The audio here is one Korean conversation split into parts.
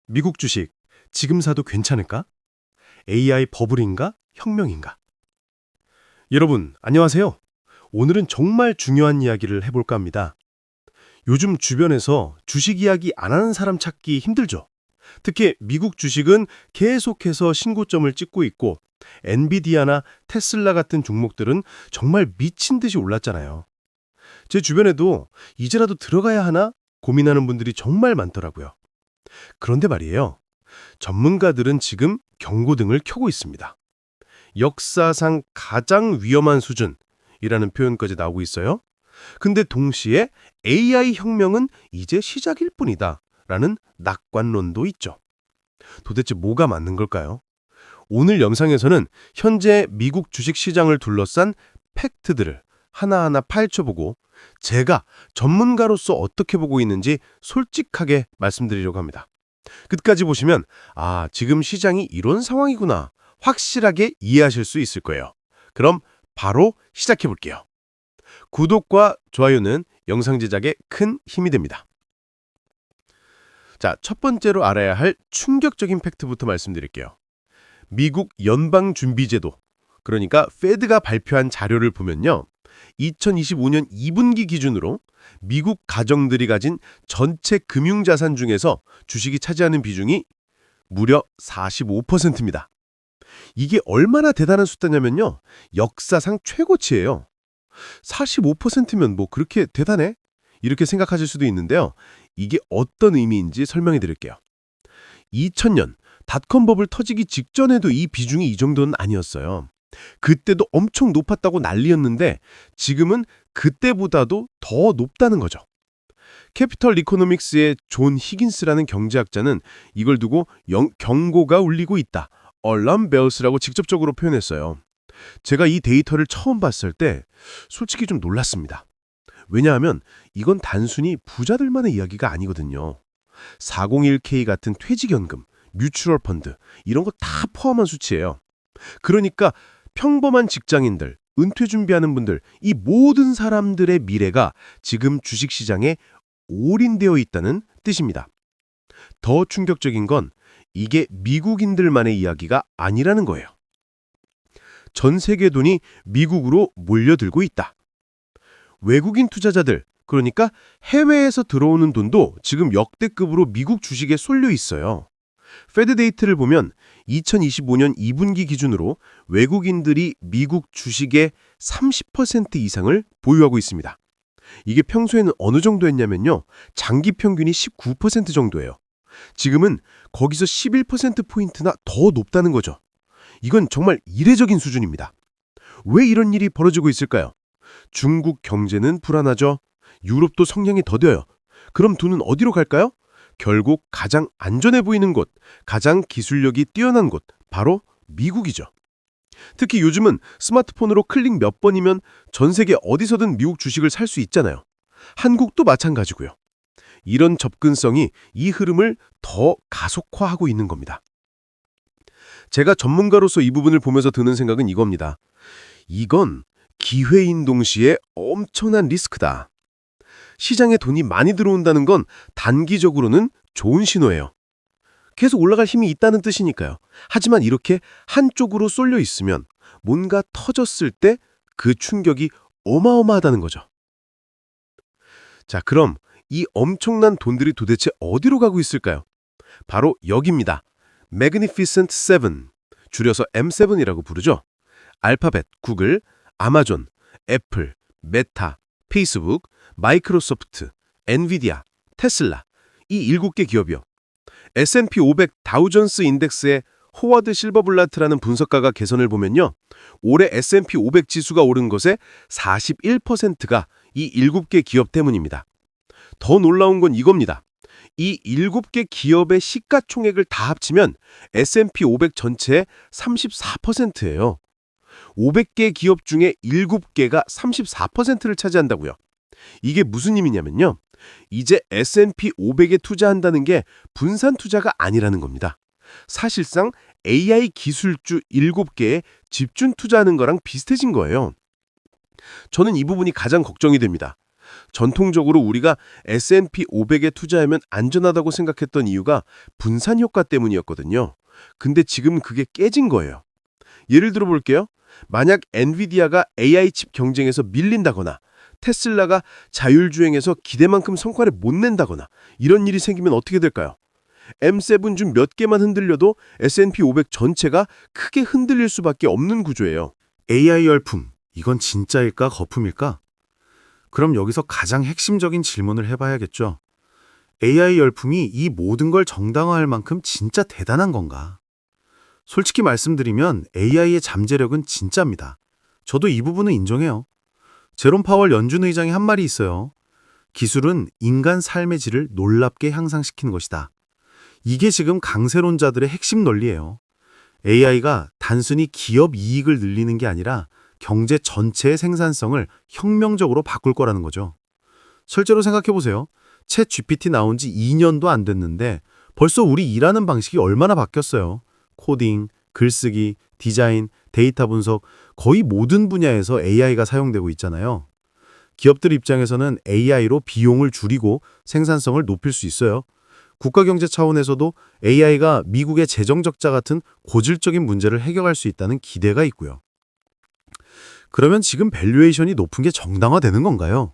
미국 주식, 지금 사도 괜찮을까? AI 버블인가? 혁명인가? 여러분, 안녕하세요. 오늘은 정말 중요한 이야기를 해볼까 합니다. 요즘 주변에서 주식 이야기 안 하는 사람 찾기 힘들죠? 특히 미국 주식은 계속해서 신고점을 찍고 있고 엔비디아나 테슬라 같은 종목들은 정말 미친 듯이 올랐잖아요. 제 주변에도 이제라도 들어가야 하나 고민하는 분들이 정말 많더라고요. 그런데 말이에요. 전문가들은 지금 경고등을 켜고 있습니다. 역사상 가장 위험한 수준이라는 표현까지 나오고 있어요. 근데 동시에 AI 혁명은 이제 시작일 뿐이다 라는 낙관론도 있죠. 도대체 뭐가 맞는 걸까요? 오늘 영상에서는 현재 미국 주식시장을 둘러싼 팩트들을 하나하나 파헤쳐보고 제가 전문가로서 어떻게 보고 있는지 솔직하게 말씀드리려고 합니다. 끝까지 보시면 지금 시장이 이런 상황이구나 확실하게 이해하실 수 있을 거예요. 그럼 바로 시작해 볼게요. 구독과 좋아요는 영상 제작에 큰 힘이 됩니다. 자, 첫 번째로 알아야 할 충격적인 팩트부터 말씀드릴게요. 미국 연방준비제도, 그러니까 페드가 발표한 자료를 보면요. 2025년 2분기 기준으로 미국 가정들이 가진 전체 금융자산 중에서 주식이 차지하는 비중이 무려 45%입니다. 이게 얼마나 대단한 숫자냐면요. 역사상 최고치예요. 45%면 뭐 그렇게 대단해? 이렇게 생각하실 수도 있는데요. 이게 어떤 의미인지 설명해 드릴게요. 2000년 닷컴 버블 터지기 직전에도 이 비중이 이 정도는 아니었어요. 그때도 엄청 높았다고 난리였는데 지금은 그때보다도 더 높다는 거죠. 캐피털 이코노믹스의 존 히긴스라는 경제학자는 이걸 두고 경고가 울리고 있다. 얼람 벨스라고 직접적으로 표현했어요. 제가 이 데이터를 처음 봤을 때 솔직히 좀 놀랐습니다. 왜냐하면 이건 단순히 부자들만의 이야기가 아니거든요. 401k 같은 퇴직연금, 뮤추얼 펀드 이런 거 다 포함한 수치예요. 그러니까 평범한 직장인들, 은퇴 준비하는 분들, 이 모든 사람들의 미래가 지금 주식시장에 올인되어 있다는 뜻입니다. 더 충격적인 건 이게 미국인들만의 이야기가 아니라는 거예요. 전 세계 돈이 미국으로 몰려들고 있다. 외국인 투자자들, 그러니까 해외에서 들어오는 돈도 지금 역대급으로 미국 주식에 쏠려 있어요. 페드 데이터를 보면 2025년 2분기 기준으로 외국인들이 미국 주식의 30% 이상을 보유하고 있습니다. 이게 평소에는 어느 정도였냐면요. 장기 평균이 19% 정도예요. 지금은 거기서 11%포인트나 더 높다는 거죠. 이건 정말 이례적인 수준입니다. 왜 이런 일이 벌어지고 있을까요? 중국 경제는 불안하죠. 유럽도 성장이 더뎌요. 그럼 돈은 어디로 갈까요? 결국 가장 안전해 보이는 곳, 가장 기술력이 뛰어난 곳, 바로 미국이죠. 특히 요즘은 스마트폰으로 클릭 몇 번이면 전 세계 어디서든 미국 주식을 살 수 있잖아요. 한국도 마찬가지고요. 이런 접근성이 이 흐름을 더 가속화하고 있는 겁니다. 제가 전문가로서 이 부분을 보면서 드는 생각은 이겁니다. 이건 기회인 동시에 엄청난 리스크다. 시장에 돈이 많이 들어온다는 건 단기적으로는 좋은 신호예요. 계속 올라갈 힘이 있다는 뜻이니까요. 하지만 이렇게 한쪽으로 쏠려 있으면 뭔가 터졌을 때 그 충격이 어마어마하다는 거죠. 자, 그럼 이 엄청난 돈들이 도대체 어디로 가고 있을까요? 바로 여기입니다. Magnificent Seven, 줄여서 M7이라고 부르죠. 알파벳, 구글, 아마존, 애플, 메타, 페이스북, 마이크로소프트, 엔비디아, 테슬라, 이 7개 기업이요. S&P 500 다우존스 인덱스의 호워드 실버블라트라는 분석가가 개선을 보면요. 올해 S&P 500 지수가 오른 것의 41%가 이 7개 기업 때문입니다. 더 놀라운 건 이겁니다. 이 7개 기업의 시가총액을 다 합치면 S&P 500 전체의 34%예요. 500개 기업 중에 7개가 34%를 차지한다고요. 이게 무슨 의미냐면요. 이제 S&P 500에 투자한다는 게 분산 투자가 아니라는 겁니다. 사실상 AI 기술주 7개에 집중 투자하는 거랑 비슷해진 거예요. 저는 이 부분이 가장 걱정이 됩니다. 전통적으로 우리가 S&P 500에 투자하면 안전하다고 생각했던 이유가 분산 효과 때문이었거든요. 근데 지금 그게 깨진 거예요. 예를 들어 볼게요. 만약 엔비디아가 AI 칩 경쟁에서 밀린다거나 테슬라가 자율주행에서 기대만큼 성과를 못 낸다거나 이런 일이 생기면 어떻게 될까요? M7 중 몇 개만 흔들려도 S&P 500 전체가 크게 흔들릴 수밖에 없는 구조예요. AI 열풍, 이건 진짜일까 거품일까? 그럼 여기서 가장 핵심적인 질문을 해봐야겠죠. AI 열풍이 이 모든 걸 정당화할 만큼 진짜 대단한 건가? 솔직히 말씀드리면 AI의 잠재력은 진짜입니다. 저도 이 부분은 인정해요. 제롬 파월 연준 의장이 한 말이 있어요. 기술은 인간 삶의 질을 놀랍게 향상시키는 것이다. 이게 지금 강세론자들의 핵심 논리예요. AI가 단순히 기업 이익을 늘리는 게 아니라 경제 전체의 생산성을 혁명적으로 바꿀 거라는 거죠. 실제로 생각해보세요. 챗 GPT 나온 지 2년도 안 됐는데 벌써 우리 일하는 방식이 얼마나 바뀌었어요. 코딩, 글쓰기, 디자인, 데이터 분석, 거의 모든 분야에서 AI가 사용되고 있잖아요. 기업들 입장에서는 AI로 비용을 줄이고 생산성을 높일 수 있어요. 국가경제 차원에서도 AI가 미국의 재정 적자 같은 고질적인 문제를 해결할 수 있다는 기대가 있고요. 그러면 지금 밸류에이션이 높은 게 정당화되는 건가요?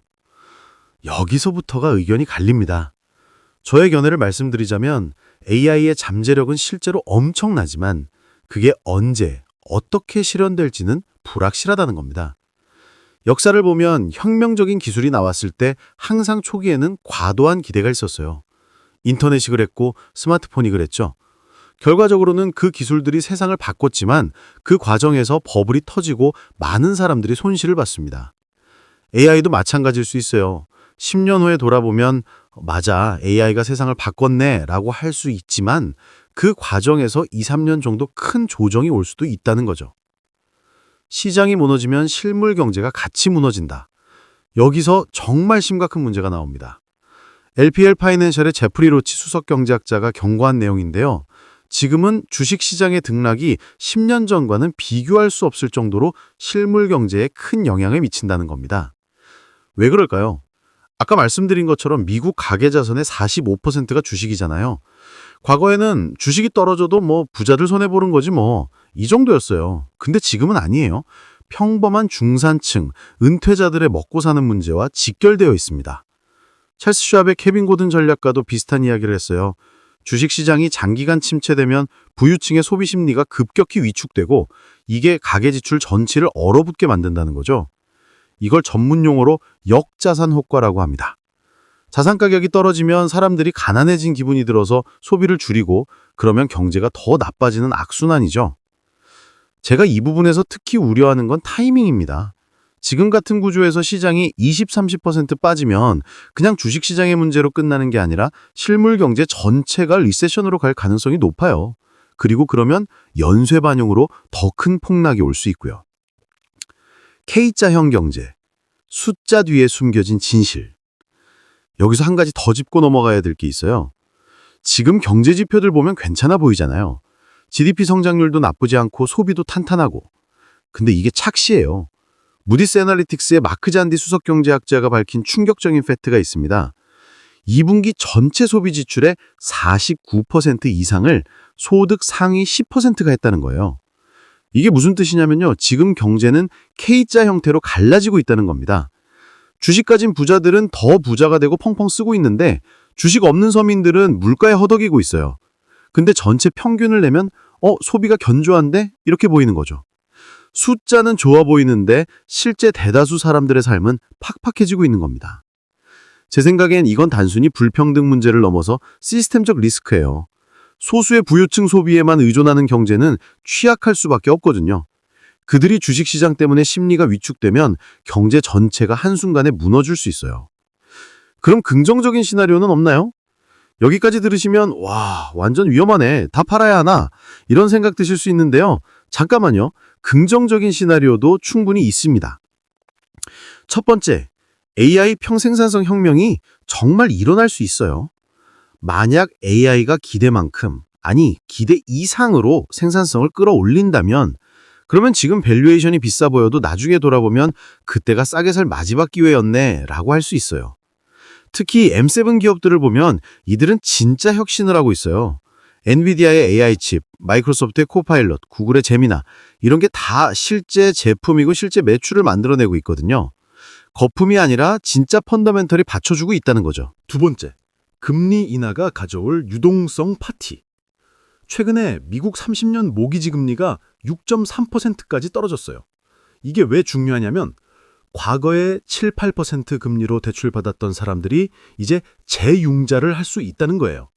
여기서부터가 의견이 갈립니다. 저의 견해를 말씀드리자면 AI의 잠재력은 실제로 엄청나지만 그게 언제, 어떻게 실현될지는 불확실하다는 겁니다. 역사를 보면 혁명적인 기술이 나왔을 때 항상 초기에는 과도한 기대가 있었어요. 인터넷이 그랬고 스마트폰이 그랬죠. 결과적으로는 그 기술들이 세상을 바꿨지만 그 과정에서 버블이 터지고 많은 사람들이 손실을 봤습니다. AI도 마찬가지일 수 있어요. 10년 후에 돌아보면 맞아, AI가 세상을 바꿨네 라고 할 수 있지만 그 과정에서 2, 3년 정도 큰 조정이 올 수도 있다는 거죠. 시장이 무너지면 실물 경제가 같이 무너진다. 여기서 정말 심각한 문제가 나옵니다. LPL 파이낸셜의 제프리 로치 수석 경제학자가 경고한 내용인데요. 지금은 주식시장의 등락이 10년 전과는 비교할 수 없을 정도로 실물 경제에 큰 영향을 미친다는 겁니다. 왜 그럴까요? 아까 말씀드린 것처럼 미국 가계자산의 45%가 주식이잖아요. 과거에는 주식이 떨어져도 부자들 손해보는 거지 이 정도였어요. 근데 지금은 아니에요. 평범한 중산층, 은퇴자들의 먹고 사는 문제와 직결되어 있습니다. 찰스 슈왑의 케빈 고든 전략가도 비슷한 이야기를 했어요. 주식시장이 장기간 침체되면 부유층의 소비 심리가 급격히 위축되고 이게 가계지출 전체를 얼어붙게 만든다는 거죠. 이걸 전문 용어로 역자산 효과라고 합니다. 자산 가격이 떨어지면 사람들이 가난해진 기분이 들어서 소비를 줄이고 그러면 경제가 더 나빠지는 악순환이죠. 제가 이 부분에서 특히 우려하는 건 타이밍입니다. 지금 같은 구조에서 시장이 20, 30% 빠지면 그냥 주식시장의 문제로 끝나는 게 아니라 실물 경제 전체가 리세션으로 갈 가능성이 높아요. 그리고 그러면 연쇄 반영으로 더 큰 폭락이 올 수 있고요. K자형 경제, 숫자 뒤에 숨겨진 진실. 여기서 한 가지 더 짚고 넘어가야 될 게 있어요. 지금 경제 지표들 보면 괜찮아 보이잖아요. GDP 성장률도 나쁘지 않고 소비도 탄탄하고. 근데 이게 착시예요. 무디스 애널리틱스의 마크 잔디 수석 경제학자가 밝힌 충격적인 팩트가 있습니다. 2분기 전체 소비 지출의 49% 이상을 소득 상위 10%가 했다는 거예요. 이게 무슨 뜻이냐면요. 지금 경제는 K자 형태로 갈라지고 있다는 겁니다. 주식 가진 부자들은 더 부자가 되고 펑펑 쓰고 있는데 주식 없는 서민들은 물가에 허덕이고 있어요. 근데 전체 평균을 내면 소비가 견조한데? 이렇게 보이는 거죠. 숫자는 좋아 보이는데 실제 대다수 사람들의 삶은 팍팍해지고 있는 겁니다. 제 생각엔 이건 단순히 불평등 문제를 넘어서 시스템적 리스크예요. 소수의 부유층 소비에만 의존하는 경제는 취약할 수밖에 없거든요. 그들이 주식시장 때문에 심리가 위축되면 경제 전체가 한순간에 무너질 수 있어요. 그럼 긍정적인 시나리오는 없나요? 여기까지 들으시면 와, 완전 위험하네. 다 팔아야 하나? 이런 생각 드실 수 있는데요. 잠깐만요. 긍정적인 시나리오도 충분히 있습니다. 첫 번째, AI 평생산성 혁명이 정말 일어날 수 있어요. 만약 AI가 기대만큼, 아니 기대 이상으로 생산성을 끌어올린다면 그러면 지금 밸류에이션이 비싸 보여도 나중에 돌아보면 그때가 싸게 살 마지막 기회였네 라고 할 수 있어요. 특히 M7 기업들을 보면 이들은 진짜 혁신을 하고 있어요. 엔비디아의 AI 칩, 마이크로소프트의 코파일럿, 구글의 제미나 이런 게 다 실제 제품이고 실제 매출을 만들어내고 있거든요. 거품이 아니라 진짜 펀더멘털이 받쳐주고 있다는 거죠. 두 번째, 금리 인하가 가져올 유동성 파티. 최근에 미국 30년 모기지 금리가 6.3%까지 떨어졌어요. 이게 왜 중요하냐면 과거에 7, 8% 금리로 대출받았던 사람들이 이제 재융자를 할 수 있다는 거예요.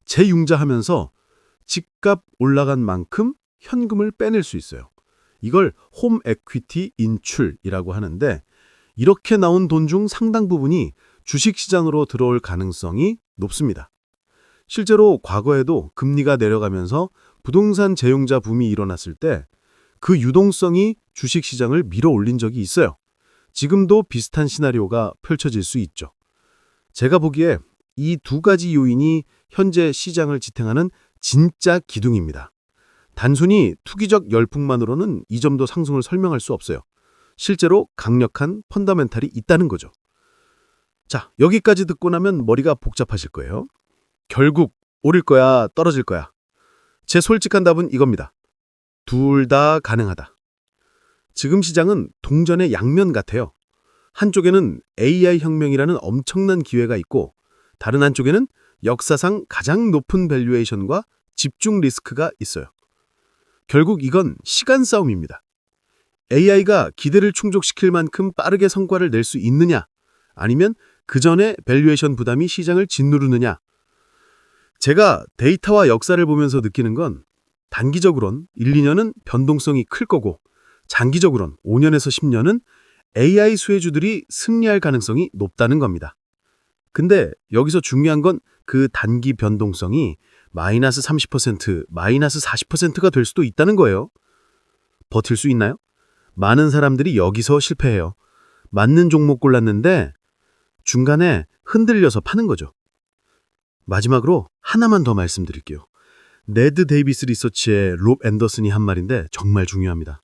재융자하면서 집값 올라간 만큼 현금을 빼낼 수 있어요. 이걸 홈 에퀴티 인출이라고 하는데 이렇게 나온 돈 중 상당 부분이 주식시장으로 들어올 가능성이 높습니다. 실제로 과거에도 금리가 내려가면서 부동산 재융자 붐이 일어났을 때 그 유동성이 주식시장을 밀어 올린 적이 있어요. 지금도 비슷한 시나리오가 펼쳐질 수 있죠. 제가 보기에 이 두 가지 요인이 현재 시장을 지탱하는 진짜 기둥입니다. 단순히 투기적 열풍만으로는 이 점도 상승을 설명할 수 없어요. 실제로 강력한 펀더멘탈이 있다는 거죠. 자, 여기까지 듣고 나면 머리가 복잡하실 거예요. 결국 오를 거야, 떨어질 거야. 제 솔직한 답은 이겁니다. 둘 다 가능하다. 지금 시장은 동전의 양면 같아요. 한쪽에는 AI 혁명이라는 엄청난 기회가 있고 다른 한쪽에는 역사상 가장 높은 밸류에이션과 집중 리스크가 있어요. 결국 이건 시간 싸움입니다. AI가 기대를 충족시킬 만큼 빠르게 성과를 낼 수 있느냐 아니면 그 전에 밸류에이션 부담이 시장을 짓누르느냐. 제가 데이터와 역사를 보면서 느끼는 건 단기적으론 1, 2년은 변동성이 클 거고 장기적으론 5년에서 10년은 AI 수혜주들이 승리할 가능성이 높다는 겁니다. 근데 여기서 중요한 건 그 단기 변동성이 마이너스 30%, 마이너스 40%가 될 수도 있다는 거예요. 버틸 수 있나요? 많은 사람들이 여기서 실패해요. 맞는 종목 골랐는데 중간에 흔들려서 파는 거죠. 마지막으로 하나만 더 말씀드릴게요. 네드 데이비스 리서치의 롭 앤더슨이 한 말인데 정말 중요합니다.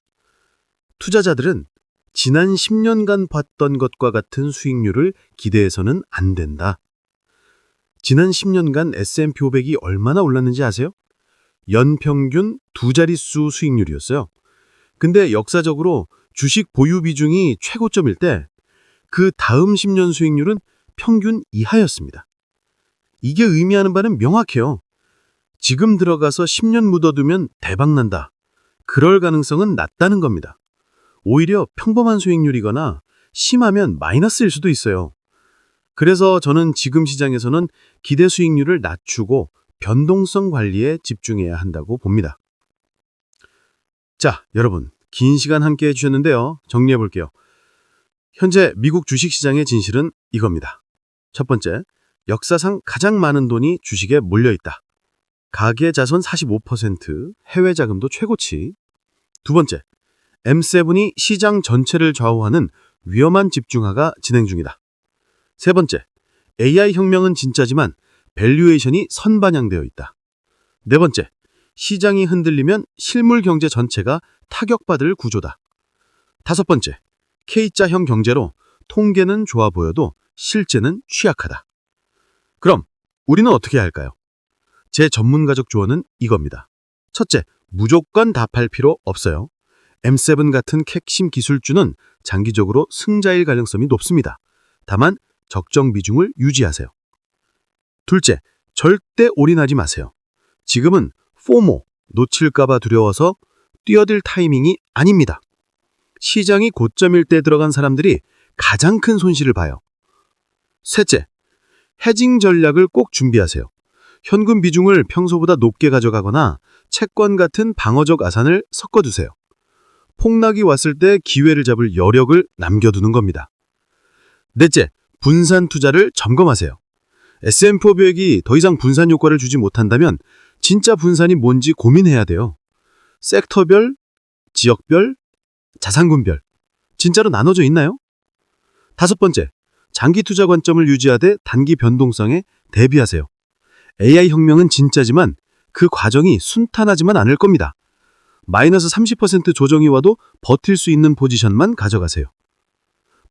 투자자들은 지난 10년간 봤던 것과 같은 수익률을 기대해서는 안 된다. 지난 10년간 S&P 500이 얼마나 올랐는지 아세요? 연평균 두 자릿수 수익률이었어요. 근데 역사적으로 주식 보유 비중이 최고점일 때 그 다음 10년 수익률은 평균 이하였습니다. 이게 의미하는 바는 명확해요. 지금 들어가서 10년 묻어두면 대박난다. 그럴 가능성은 낮다는 겁니다. 오히려 평범한 수익률이거나 심하면 마이너스일 수도 있어요. 그래서 저는 지금 시장에서는 기대 수익률을 낮추고 변동성 관리에 집중해야 한다고 봅니다. 자, 여러분, 긴 시간 함께 해주셨는데요. 정리해 볼게요. 현재 미국 주식시장의 진실은 이겁니다. 첫 번째, 역사상 가장 많은 돈이 주식에 몰려있다. 가계 자손 45%, 해외 자금도 최고치. 두 번째, M7이 시장 전체를 좌우하는 위험한 집중화가 진행 중이다. 세 번째, AI 혁명은 진짜지만 밸류에이션이 선반영되어 있다. 네 번째, 시장이 흔들리면 실물 경제 전체가 타격받을 구조다. 다섯 번째, K자형 경제로 통계는 좋아 보여도 실제는 취약하다. 그럼 우리는 어떻게 해야 할까요? 제 전문가적 조언은 이겁니다. 첫째, 무조건 다 팔 필요 없어요. M7 같은 핵심 기술주는 장기적으로 승자일 가능성이 높습니다. 다만 적정 비중을 유지하세요. 둘째, 절대 올인하지 마세요. 지금은 포모, 놓칠까봐 두려워서 뛰어들 타이밍이 아닙니다. 시장이 고점일 때 들어간 사람들이 가장 큰 손실을 봐요. 셋째, 헤징 전략을 꼭 준비하세요. 현금 비중을 평소보다 높게 가져가거나 채권 같은 방어적 아산을 섞어두세요. 폭락이 왔을 때 기회를 잡을 여력을 남겨두는 겁니다. 넷째, 분산 투자를 점검하세요. S&P 500이 더 이상 분산 효과를 주지 못한다면 진짜 분산이 뭔지 고민해야 돼요. 섹터별, 지역별, 자산군별 진짜로 나눠져 있나요? 다섯 번째, 장기 투자 관점을 유지하되 단기 변동성에 대비하세요. AI 혁명은 진짜지만 그 과정이 순탄하지만 않을 겁니다. 마이너스 30% 조정이 와도 버틸 수 있는 포지션만 가져가세요.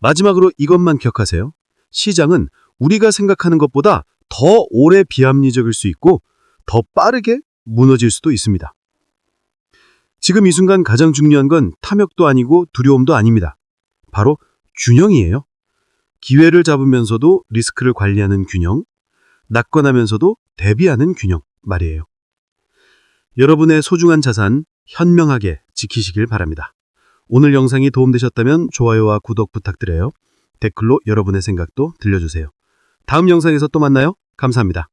마지막으로 이것만 기억하세요. 시장은 우리가 생각하는 것보다 더 오래 비합리적일 수 있고 더 빠르게 무너질 수도 있습니다. 지금 이 순간 가장 중요한 건 탐욕도 아니고 두려움도 아닙니다. 바로 균형이에요. 기회를 잡으면서도 리스크를 관리하는 균형, 낙관하면서도 대비하는 균형 말이에요. 여러분의 소중한 자산 현명하게 지키시길 바랍니다. 오늘 영상이 도움되셨다면 좋아요와 구독 부탁드려요. 댓글로 여러분의 생각도 들려주세요. 다음 영상에서 또 만나요. 감사합니다.